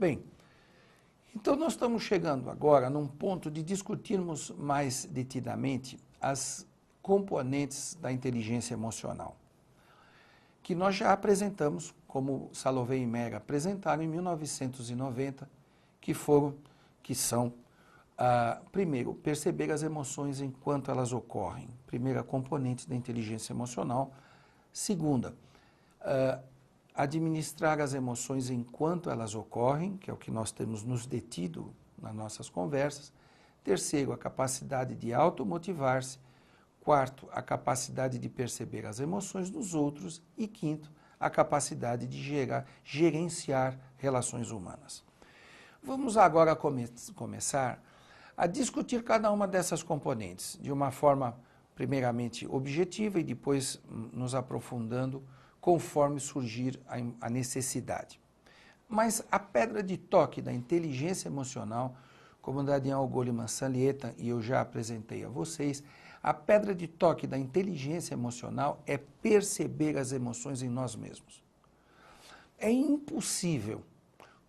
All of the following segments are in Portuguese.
Bem, então nós estamos chegando agora num ponto de discutirmos mais detidamente as componentes da inteligência emocional, que nós já apresentamos, como Salovey e Mer apresentaram em 1990, que são, primeiro, perceber as emoções enquanto elas ocorrem, primeira componente da inteligência emocional. Segunda, administrar as emoções enquanto elas ocorrem, que é o que nós temos nos detido nas nossas conversas. Terceiro, a capacidade de automotivar-se. Quarto, a capacidade de perceber as emoções dos outros. E quinto, a capacidade de gerenciar relações humanas. Vamos agora começar a discutir cada uma dessas componentes de uma forma, primeiramente, objetiva e depois nos aprofundando conforme surgir a necessidade. Mas a pedra de toque da inteligência emocional, como Daniel Goleman Salieta e eu já apresentei a vocês, a pedra de toque da inteligência emocional é perceber as emoções em nós mesmos. É impossível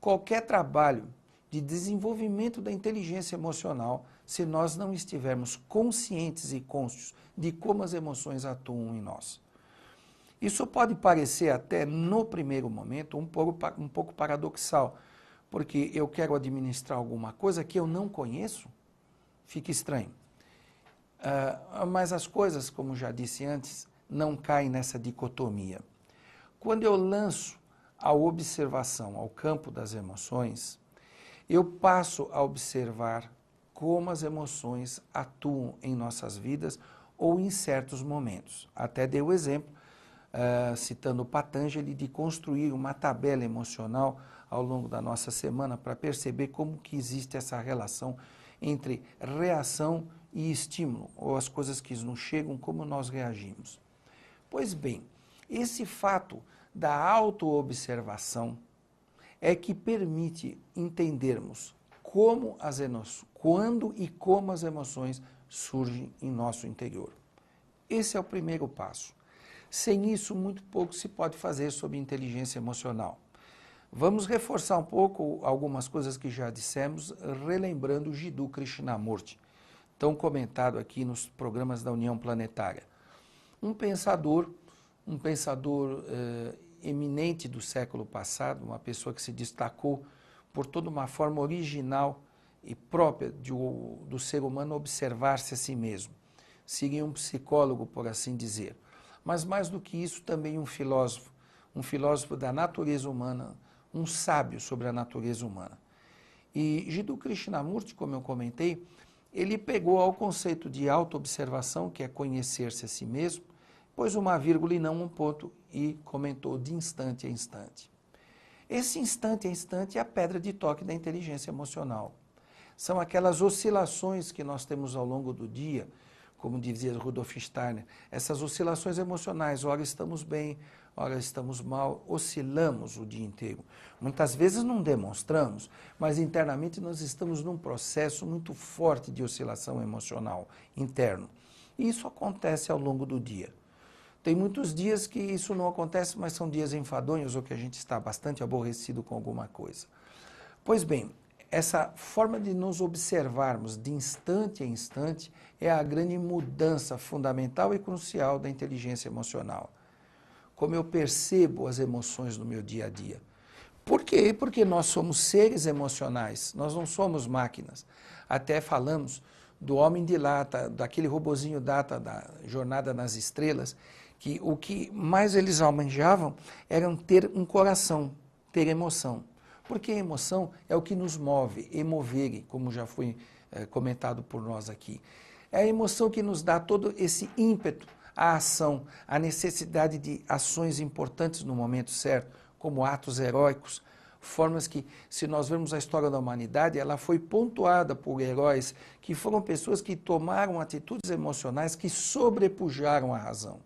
qualquer trabalho de desenvolvimento da inteligência emocional se nós não estivermos conscientes e cônscios de como as emoções atuam em nós. Isso pode parecer até, no primeiro momento, um pouco paradoxal, porque eu quero administrar alguma coisa que eu não conheço, fica estranho. Mas as coisas, como já disse antes, não caem nessa dicotomia. Quando eu lanço a observação ao campo das emoções, eu passo a observar como as emoções atuam em nossas vidas ou em certos momentos. Até dei o exemplo, citando Patanjali, de construir uma tabela emocional ao longo da nossa semana para perceber como que existe essa relação entre reação e estímulo, ou as coisas que nos chegam, como nós reagimos. Pois bem, esse fato da autoobservação é que permite entendermos quando e como as emoções surgem em nosso interior. Esse é o primeiro passo. Sem isso, muito pouco se pode fazer sobre inteligência emocional. Vamos reforçar um pouco algumas coisas que já dissemos, relembrando o Jiddu Krishnamurti, tão comentado aqui nos programas da União Planetária. Um pensador eminente do século passado, uma pessoa que se destacou por toda uma forma original e própria do ser humano observar-se a si mesmo. Seria um psicólogo, por assim dizer. Mas mais do que isso, também um filósofo da natureza humana, um sábio sobre a natureza humana. E Jiddu Krishnamurti, como eu comentei, ele pegou ao conceito de autoobservação, que é conhecer-se a si mesmo, pôs uma vírgula e não um ponto e comentou de instante a instante. Esse instante a instante é a pedra de toque da inteligência emocional. São aquelas oscilações que nós temos ao longo do dia, como dizia Rudolf Steiner, essas oscilações emocionais, ora estamos bem, ora estamos mal, oscilamos o dia inteiro. Muitas vezes não demonstramos, mas internamente nós estamos num processo muito forte de oscilação emocional interno. E isso acontece ao longo do dia. Tem muitos dias que isso não acontece, mas são dias enfadonhos ou que a gente está bastante aborrecido com alguma coisa. Pois bem, essa forma de nos observarmos de instante a instante é a grande mudança fundamental e crucial da inteligência emocional. Como eu percebo as emoções no meu dia a dia. Por quê? Porque nós somos seres emocionais, nós não somos máquinas. Até falamos do homem de lata, daquele robozinho data da Jornada nas Estrelas, que o que mais eles almejavam era ter um coração, ter emoção. Porque a emoção é o que nos move, emovere, como já foi comentado por nós aqui. É a emoção que nos dá todo esse ímpeto à ação, à necessidade de ações importantes no momento certo, como atos heróicos, formas que, se nós vermos a história da humanidade, ela foi pontuada por heróis que foram pessoas que tomaram atitudes emocionais que sobrepujaram a razão.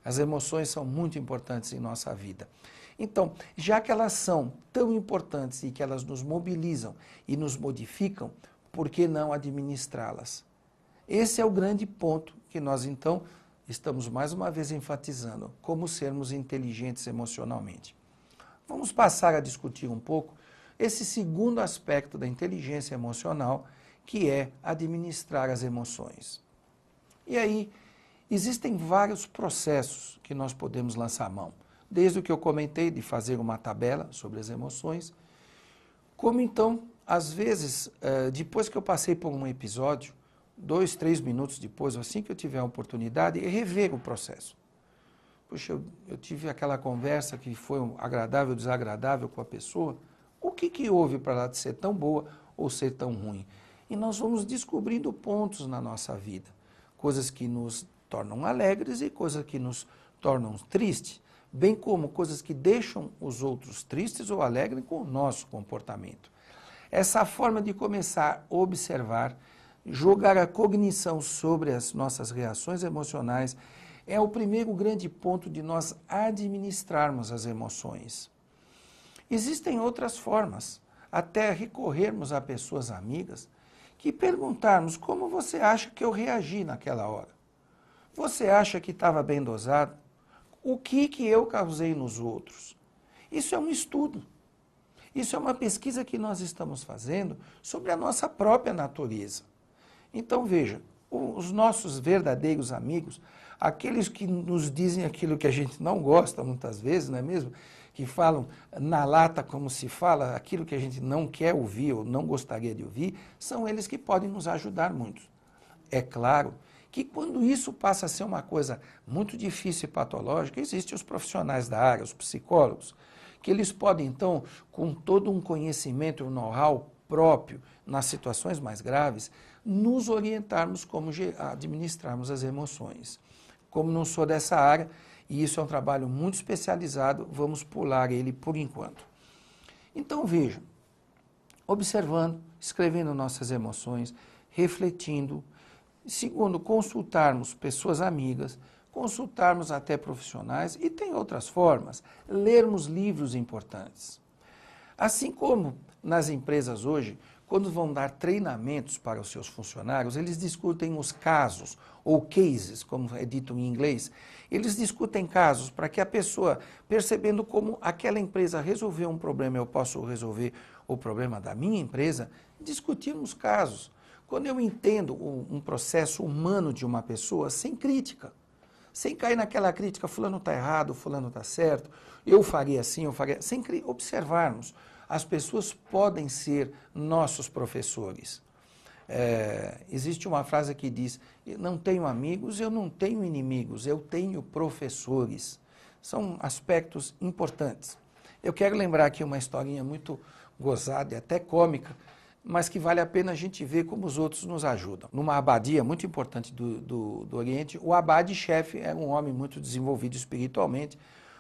As emoções são muito importantes em nossa vida. Então, já que elas são tão importantes e que elas nos mobilizam e nos modificam, por que não administrá-las? Esse é o grande ponto que nós, então, estamos mais uma vez enfatizando, como sermos inteligentes emocionalmente. Vamos passar a discutir um pouco esse segundo aspecto da inteligência emocional, que é administrar as emoções. E aí, existem vários processos que nós podemos lançar mão, desde o que eu comentei de fazer uma tabela sobre as emoções, como então, às vezes, depois que eu passei por um episódio, 2, 3 minutos depois, assim que eu tiver a oportunidade, rever o processo. Puxa, eu tive aquela conversa que foi agradável ou desagradável com a pessoa, o que houve para ela ser tão boa ou ser tão ruim? E nós vamos descobrindo pontos na nossa vida, coisas que nos tornam alegres e coisas que nos tornam tristes, bem como coisas que deixam os outros tristes ou alegres com o nosso comportamento. Essa forma de começar a observar, jogar a cognição sobre as nossas reações emocionais é o primeiro grande ponto de nós administrarmos as emoções. Existem outras formas, até recorrermos a pessoas amigas, que perguntarmos como você acha que eu reagi naquela hora. Você acha que estava bem dosado? O que eu causei nos outros? Isso é um estudo. Isso é uma pesquisa que nós estamos fazendo sobre a nossa própria natureza. Então veja, os nossos verdadeiros amigos, aqueles que nos dizem aquilo que a gente não gosta muitas vezes, não é mesmo? Que falam na lata como se fala, aquilo que a gente não quer ouvir ou não gostaria de ouvir, são eles que podem nos ajudar muito. É claro que quando isso passa a ser uma coisa muito difícil e patológica, existem os profissionais da área, os psicólogos, que eles podem então, com todo um conhecimento, um know-how próprio nas situações mais graves, nos orientarmos como administrarmos as emoções. Como não sou dessa área, e isso é um trabalho muito especializado, vamos pular ele por enquanto. Então veja, observando, escrevendo nossas emoções, refletindo. Segundo, consultarmos pessoas amigas, consultarmos até profissionais e tem outras formas, lermos livros importantes. Assim como nas empresas hoje, quando vão dar treinamentos para os seus funcionários, eles discutem os casos, ou cases, como é dito em inglês. Eles discutem casos para que a pessoa, percebendo como aquela empresa resolveu um problema, eu posso resolver o problema da minha empresa, discutirmos casos. Quando eu entendo um processo humano de uma pessoa, sem crítica, sem cair naquela crítica, fulano está errado, fulano está certo, eu faria assim, eu faria... Sem observarmos. As pessoas podem ser nossos professores. Existe uma frase que diz, não tenho amigos, eu não tenho inimigos, eu tenho professores. São aspectos importantes. Eu quero lembrar aqui uma historinha muito gozada e até cômica, mas que vale a pena a gente ver como os outros nos ajudam. Numa abadia muito importante do Oriente, o abade-chefe era um homem muito desenvolvido espiritualmente,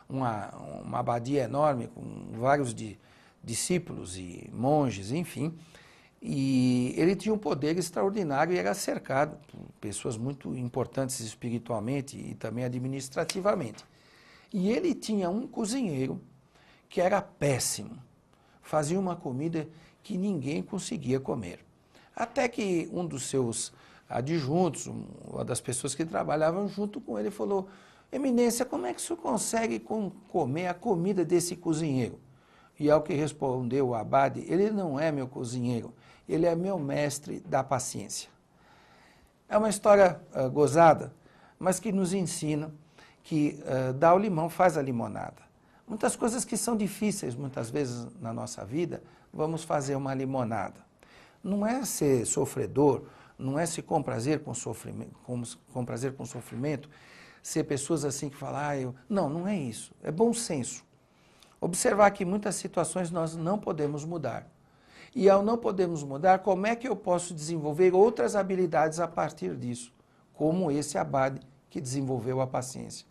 uma abadia enorme, com vários discípulos e monges, enfim, e ele tinha um poder extraordinário e era cercado por pessoas muito importantes espiritualmente e também administrativamente. E ele tinha um cozinheiro que era péssimo, fazia uma comida que ninguém conseguia comer. Até que um dos seus adjuntos, uma das pessoas que trabalhavam junto com ele, falou, Eminência, como é que o senhor consegue comer a comida desse cozinheiro? E ao que respondeu o abade, ele não é meu cozinheiro, ele é meu mestre da paciência. É uma história gozada, mas que nos ensina que dá o limão faz a limonada. Muitas coisas que são difíceis, muitas vezes, na nossa vida, vamos fazer uma limonada. Não é ser sofredor, não é se comprazer com sofrimento, ser pessoas assim que falam, não, não é isso, é bom senso. Observar que muitas situações nós não podemos mudar. E ao não podermos mudar, como é que eu posso desenvolver outras habilidades a partir disso? Como esse abade que desenvolveu a paciência.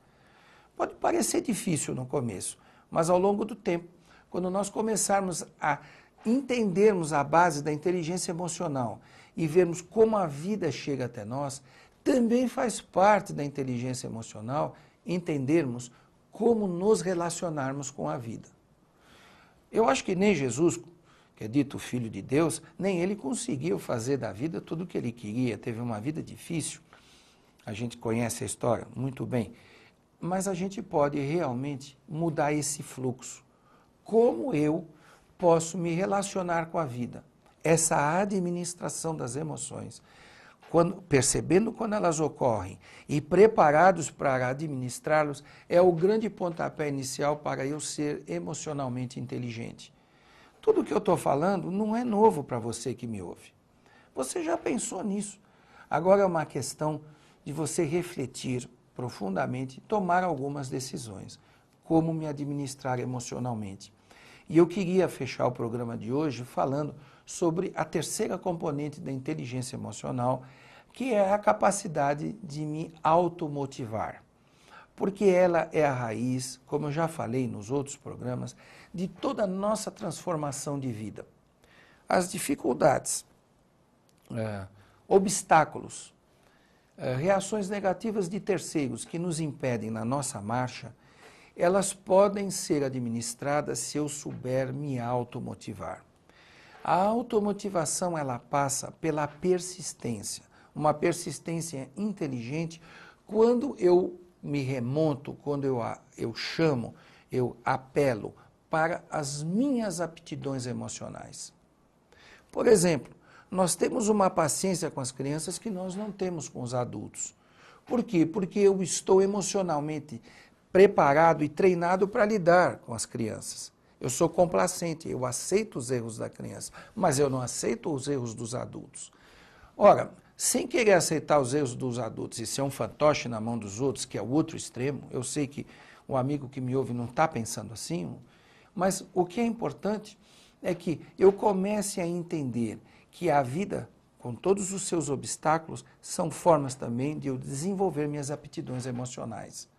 Pode parecer difícil no começo, mas ao longo do tempo, quando nós começarmos a entendermos a base da inteligência emocional e vermos como a vida chega até nós, também faz parte da inteligência emocional entendermos como nos relacionarmos com a vida. Eu acho que nem Jesus, que é dito Filho de Deus, nem ele conseguiu fazer da vida tudo o que ele queria, teve uma vida difícil, a gente conhece a história muito bem, mas a gente pode realmente mudar esse fluxo. Como eu posso me relacionar com a vida. Essa administração das emoções, percebendo quando elas ocorrem e preparados para administrá-los, é o grande pontapé inicial para eu ser emocionalmente inteligente. Tudo o que eu estou falando não é novo para você que me ouve. Você já pensou nisso. Agora é uma questão de você refletir profundamente e tomar algumas decisões. Como me administrar emocionalmente. E eu queria fechar o programa de hoje falando sobre a terceira componente da inteligência emocional, que é a capacidade de me automotivar. Porque ela é a raiz, como eu já falei nos outros programas, de toda a nossa transformação de vida. As dificuldades, obstáculos, reações negativas de terceiros que nos impedem na nossa marcha, elas podem ser administradas se eu souber me automotivar. A automotivação, ela passa pela persistência, uma persistência inteligente quando eu me remonto, quando eu chamo, eu apelo para as minhas aptidões emocionais. Por exemplo, nós temos uma paciência com as crianças que nós não temos com os adultos. Por quê? Porque eu estou emocionalmente preparado e treinado para lidar com as crianças. Eu sou complacente, eu aceito os erros da criança, mas eu não aceito os erros dos adultos. Ora, sem querer aceitar os erros dos adultos e ser um fantoche na mão dos outros, que é o outro extremo, eu sei que o amigo que me ouve não está pensando assim, mas o que é importante é que eu comece a entender que a vida, com todos os seus obstáculos, são formas também de eu desenvolver minhas aptidões emocionais.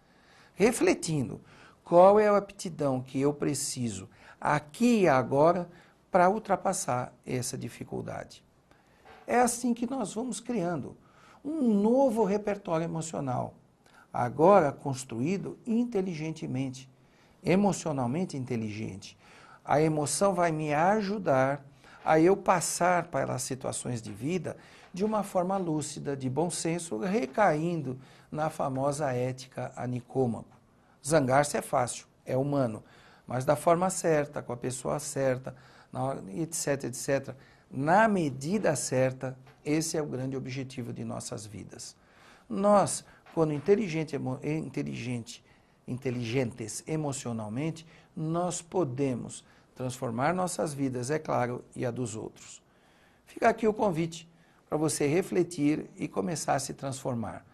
Refletindo, qual é a aptidão que eu preciso aqui e agora para ultrapassar essa dificuldade. É assim que nós vamos criando um novo repertório emocional, agora construído inteligentemente, emocionalmente inteligente. A emoção vai me ajudar a eu passar pelas situações de vida de uma forma lúcida, de bom senso, recaindo na famosa ética a Nicômaco. Zangar-se é fácil, é humano, mas da forma certa, com a pessoa certa, etc, etc. Na medida certa, esse é o grande objetivo de nossas vidas. Nós, quando inteligentes emocionalmente, nós podemos transformar nossas vidas, é claro, e a dos outros. Fica aqui o convite para você refletir e começar a se transformar.